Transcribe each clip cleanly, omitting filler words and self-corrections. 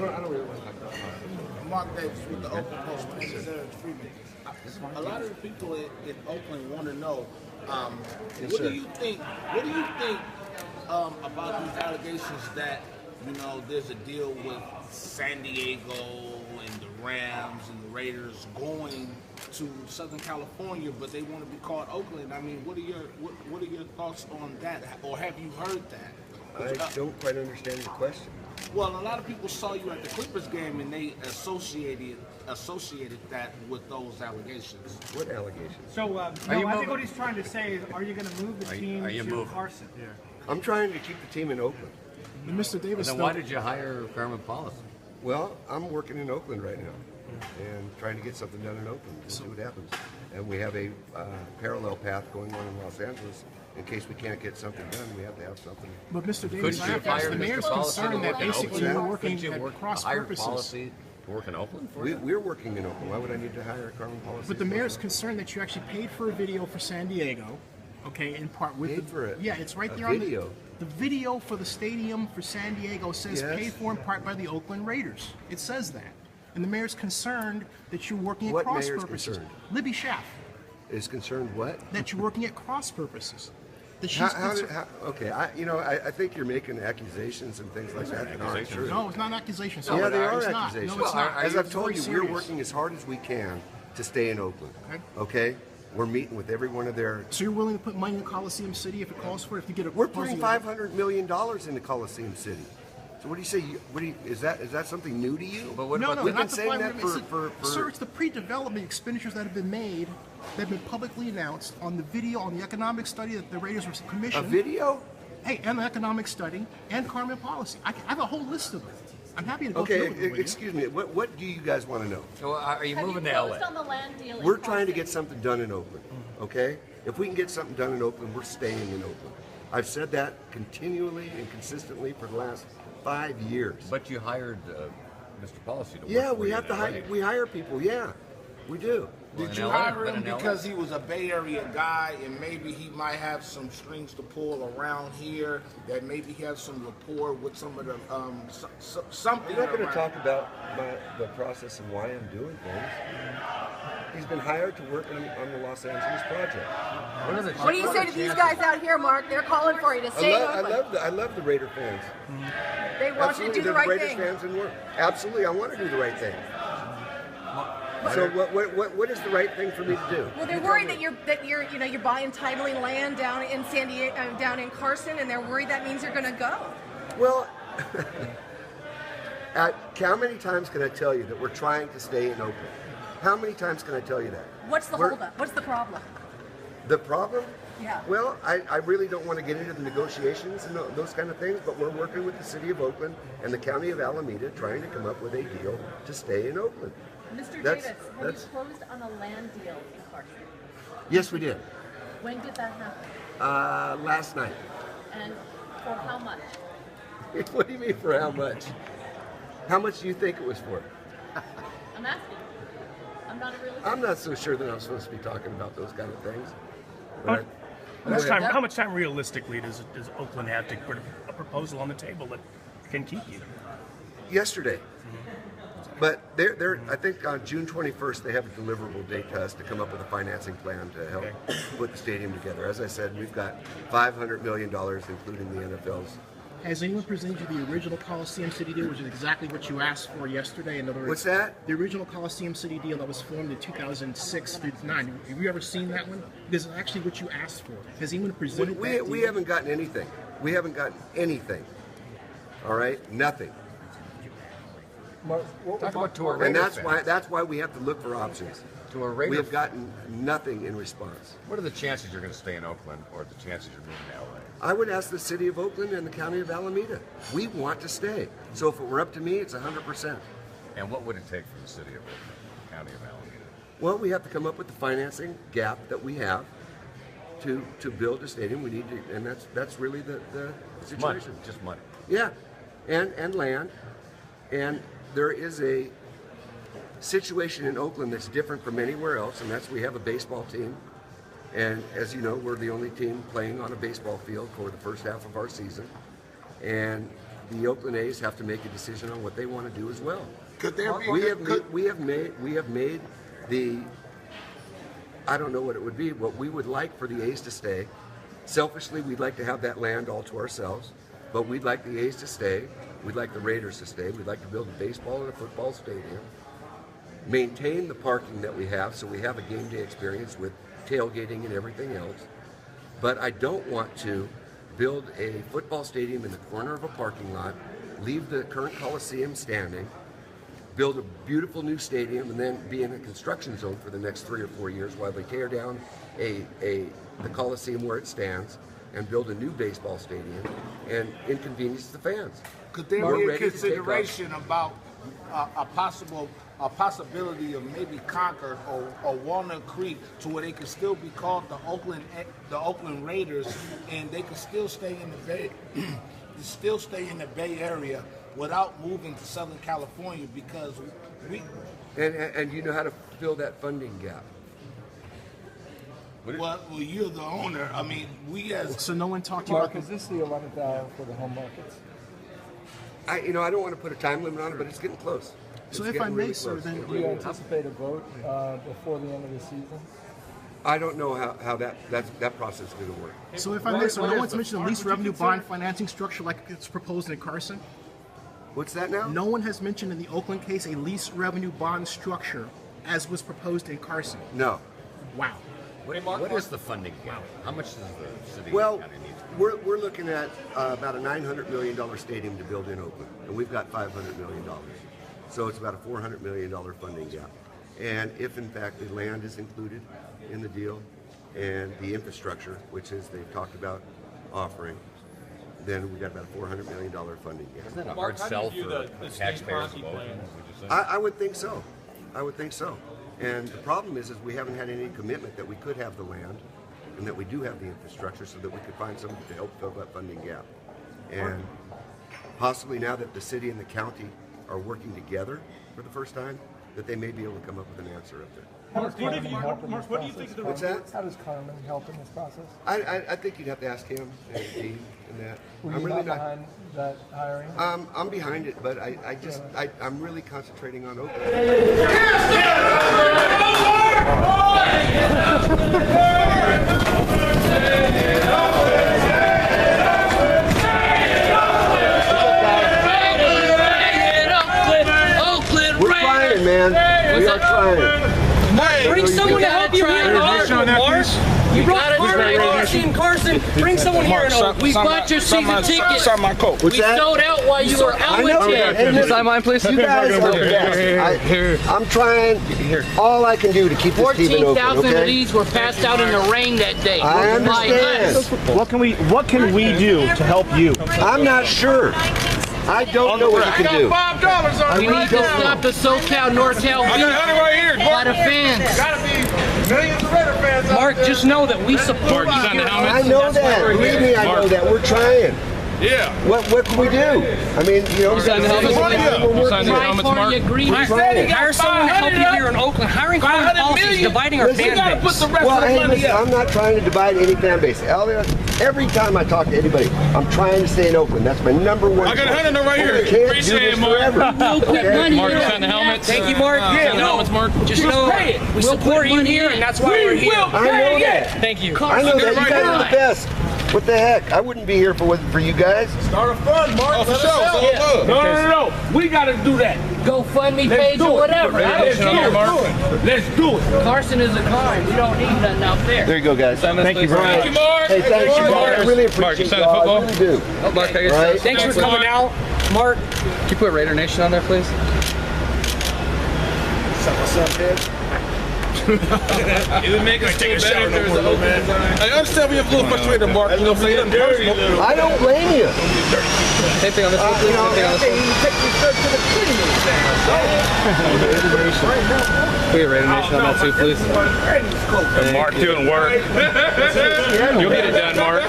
I don't really want to talk about politics. Mark Davis with the Oakland Post. My name is Eric Freeman. A lot of the people in Oakland want to know, what do you think? What do you think about these allegations that there's a deal with San Diego and the Rams and the Raiders going to Southern California, but they want to be called Oakland? I mean, what are your thoughts on that, or have you heard that? I don't quite understand the question. Well, a lot of people saw you at the Clippers game, and they associated that with those allegations. What allegations? So, I think what he's trying to say is, are you going to move the team to Carson? Yeah. I'm trying to keep the team in Oakland. Mr. Davis, then why did you hire Carmen Policy? Well, I'm working in Oakland right now and trying to get something done in Oakland and see what happens. And we have a parallel path going on in Los Angeles. In case we can't get something done, we have to have something. But Mr. Davis, the mayor's concerned that basically you're working at cross purposes. Policy to work in Oakland for you? We're working in Oakland. Why would I need to hire a Carmen Policy? But the mayor's concerned that you actually paid for a video for San Diego, okay, in part with paid for it. Yeah, it's right there video. on the video for the stadium for San Diego says paid for in part by the Oakland Raiders. It says that. And the mayor's concerned that you're working at cross purposes. Concerned? Libby Schaff. Is concerned what? That you're working at cross purposes. Okay, I think you're making accusations and things like that aren't true. No, it's not an accusation. Yeah, they are accusations. No, it's not. As I've told you, we're working as hard as we can to stay in Oakland. Okay? We're meeting with every one of their... So you're willing to put money in Coliseum City if it calls for it? If you get a We're putting $500 million into Coliseum City. So what do you say? Is that something new to you? But what about we've been saying that for... Sir, it's the pre-development expenditures that have been made, that have been publicly announced on the video, on the economic study that the Raiders were commissioned. A video? Hey, and the economic study, and Carmen Policy. I have a whole list of them. I'm happy to go through it with you. Excuse me. What do you guys want to know? So are you moving to LA? On the land deal We're trying to get something done in Oakland, okay? If we can get something done in Oakland, we're staying in Oakland. I've said that continually and consistently for the last 5 years. But you hired Mr. Policy to work Yeah, for we you have to in hire. LA. We hire people. Yeah, we do. Did you hire him because he was a Bay Area guy and maybe he might have some strings to pull around here, that maybe he has some rapport with some of the something? I'm not going to talk about the process and why I'm doing things. He's been hired to work on the Los Angeles project. What do you say to these guys out here, Mark? They're calling for you to stay in Oakland. I love the Raider fans. They want you to do the right Raiders thing. fans and work. Absolutely, I want to do the right thing. So what is the right thing for me to do? Well, they're worried that you're buying titling land down in San Diego, down in Carson, and they're worried that means you're going to go. Well, how many times can I tell you that we're trying to stay in Oakland? How many times can I tell you that? What's the holdup? What's the problem? The problem? Yeah. Well, I really don't want to get into the negotiations and those kind of things, but we're working with the city of Oakland and the county of Alameda trying to come up with a deal to stay in Oakland. Mr. Davis, have you closed on a land deal in Carson? Yes, we did. When did that happen? Last night. And for how much? What do you mean for how much? How much do you think it was for? I'm asking. I'm not a real estate. I'm not so sure that I'm supposed to be talking about those kind of things. How much time realistically does Oakland have to put a proposal on the table that can keep you? Yesterday. But I think on June 21st they have a deliverable date to us to come up with a financing plan to help put the stadium together. As I said, we've got $500 million, including the NFL's. Has anyone presented you the original Coliseum City deal, which is exactly what you asked for yesterday? In other words, what's that? The original Coliseum City deal that was formed in 2006 through 2009. Have you ever seen that one? This is actually what you asked for. Has anyone presented that deal? We haven't gotten anything. We haven't gotten anything. All right? Nothing. Talk about to a and Raider that's why we have to look for options. To a Raider, we have gotten nothing in response. What are the chances you're going to stay in Oakland, or the chances you're moving to LA? I would ask the city of Oakland and the county of Alameda. We want to stay. So if it were up to me, it's 100%. And what would it take for the city of Oakland, county of Alameda? Well, we have to come up with the financing gap that we have to build a stadium. We need to, and that's really the situation. Money, just money. Yeah, and land, and there is a situation in Oakland that's different from anywhere else, and that's we have a baseball team. And as you know, we're the only team playing on a baseball field for the first half of our season. And the Oakland A's have to make a decision on what they want to do as well. Could there be? We have made the, I don't know what it would be, what we would like for the A's to stay. Selfishly, we'd like to have that land all to ourselves, but we'd like the A's to stay. We'd like the Raiders to stay. We'd like to build a baseball and a football stadium. Maintain the parking that we have so we have a game day experience with tailgating and everything else. But I don't want to build a football stadium in the corner of a parking lot, leave the current Coliseum standing, build a beautiful new stadium, and then be in a construction zone for the next 3 or 4 years while they tear down the Coliseum where it stands and build a new baseball stadium and inconvenience the fans. Could there We're be a ready to take consideration about a possibility of maybe Concord or Walnut Creek to where they could still be called the Oakland Raiders, and they could still stay in the Bay Area without moving to Southern California, because we And you know how to fill that funding gap. well, you're the owner. I mean, we as So no one talked to you Mark, about is this the 11th hour for the home markets? I don't want to put a time limit on it, but it's getting close. So It's if I getting may, really sir, close. then Do you anticipate a vote before the end of the season? I don't know how that process is going to work. So if I may, sir, no one's mentioned a lease revenue bond financing structure like it's proposed in Carson. What's that now? No one has mentioned in the Oakland case a lease revenue bond structure as was proposed in Carson. No. Wow. What is the funding gap? How much does the city Well, and county need? we're looking at about a $900 million stadium to build in Oakland, and we've got $500 million. So it's about a $400 million funding gap. And if in fact the land is included in the deal and the infrastructure, which is they've talked about offering, then we got about a $400 million funding gap. Isn't that a Mark, hard how do sell you view for the state taxpayers Ponzi of Oakland? plan? Would you say? I would think so. I would think so. And the problem is we haven't had any commitment that we could have the land and that we do have the infrastructure so that we could find somebody to help fill that funding gap. And possibly now that the city and the county are working together for the first time, that they may be able to come up with an answer up there. How does Carmen help in this what do you process? think What's that? How does Carmen help in this process? I think you'd have to ask him and Dean and that. Were I'm you really not behind that hiring? I'm behind it, but I'm really concentrating on Oakland. We're trying, man. We are trying. Bring someone to help you here in Oakland, Mark. You brought Carson. Bring someone here in Oakland. We bought your season tickets. Sign my coat. What's We that? sold out while you were out I know with that. him. Hey, listen, mine, please? you guys are the best. I'm trying all I can do to keep this team in Oakland, 14,000 of okay? these were passed out in the rain that day. I By us. understand. What can we do to help you? I'm not sure. I don't know what you can do. $5 on We need to stop the SoCal, NorCal beef right here. by the fans. Gotta be millions of Raider fans. Mark, just know that we support you here. I know that. Believe me, I know that. We're trying. Yeah. What can we do? I mean, Try party agreement. Right. Hire someone to help you here in Oakland. Hiring foreign policies, dividing our Listen, fan base. Well, hey, listen, I'm not trying to divide any fan base. Elliot, every time I talk to anybody, I'm trying to stay in Oakland. That's my number one. I got a hand right here. We can't Appreciate do this it, Mark. forever. We'll put money Mark, in. sign the helmets. Thank you, Mark. Mark. Just know we support you here, and that's why we're here. I know that. Thank you. I know that. You guys are the best. What the heck? I wouldn't be here for you guys. Start a fund, Mark. For sure. No. We gotta do that. GoFundMe page or whatever. I don't care. Let's do it. Carson is a kind. We don't need nothing out there. There you go, guys. Thank you very Thank you, Mark. Hey, thank you, Mark. I really Mark, you appreciate sign it. the I football? really do. Oh, Mark, I guess Right. Thanks for coming out, Mark. Can you put Raidernation on there, please? What's up, man? It would make us feel better if there's an open sign. I understand we have a little frustrated, Mark. You know what I'm saying? I don't blame you. Same thing on this one, please. Same thing on this one. You take your shirt to the city. Put your Raidernation on that too, please. Mark doing work. You'll get it done, Mark.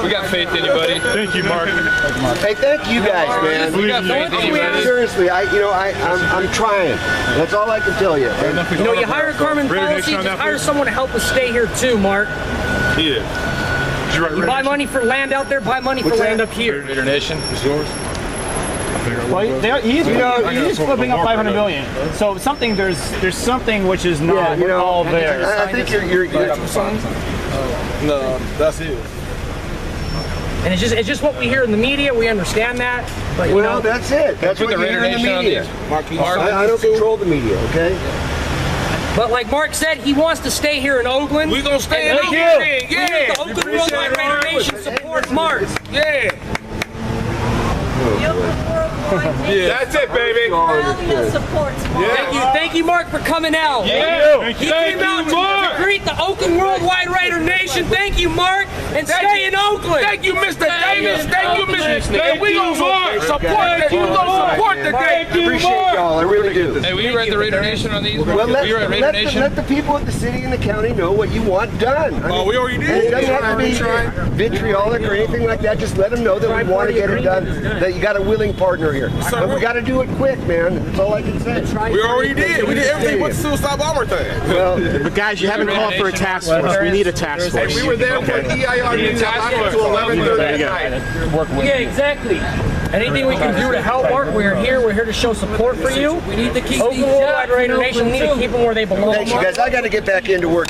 We got faith in you, buddy. Thank you, Mark. Hey, thank you guys, man. We got faith in you, buddy. Seriously, I'm trying. That's all I can tell you. And You know, you hire Carmen policy, just hire someone to help us stay here too, Mark. Yeah. You buy money for land out there, buy money for land up here. Raidernation is yours. Well, he's flipping up 500 million. So something there's something which is not all there. I think you're No, that's it. And it's just what we hear in the media. We understand that. But you well, know, that's it. That's what you hear in the media. I don't control the media, okay? but like Mark said, he wants to stay here in Oakland. We gonna stay in And Oakland. the Oakland Worldwide Raider Nation supports Mark. Yeah. That's it, baby. Thank you, Mark, for coming out. Yeah. He came out to greet the Oakland Worldwide Raider Nation. Thank you, Mark, and stay in Oakland. Thank you, Mr. Davis. Thank you, Mr. And we gonna support the day. Appreciate y'all. I really do. Hey, will you write the Raidernation on these? Well, let the people of the city and the county know what you want done. I mean, we already did. and it doesn't have to be vitriolic or anything like that. Just let them know that we want to get it done. That you got a willing partner here. But we got to do it quick, man. That's all I can say. We already did. We did everything but the suicide bomber thing. Well, But guys, you haven't called for a task force. We need a task force. We were there when EIR meeting lasted to 11:30 at night. Yeah, exactly. Anything we can do to help Mark, we're here to show support for you. We need to keep Oakland Worldwide Raider Nation. We need to keep them where they belong. thanks, you guys. I got to get back into work.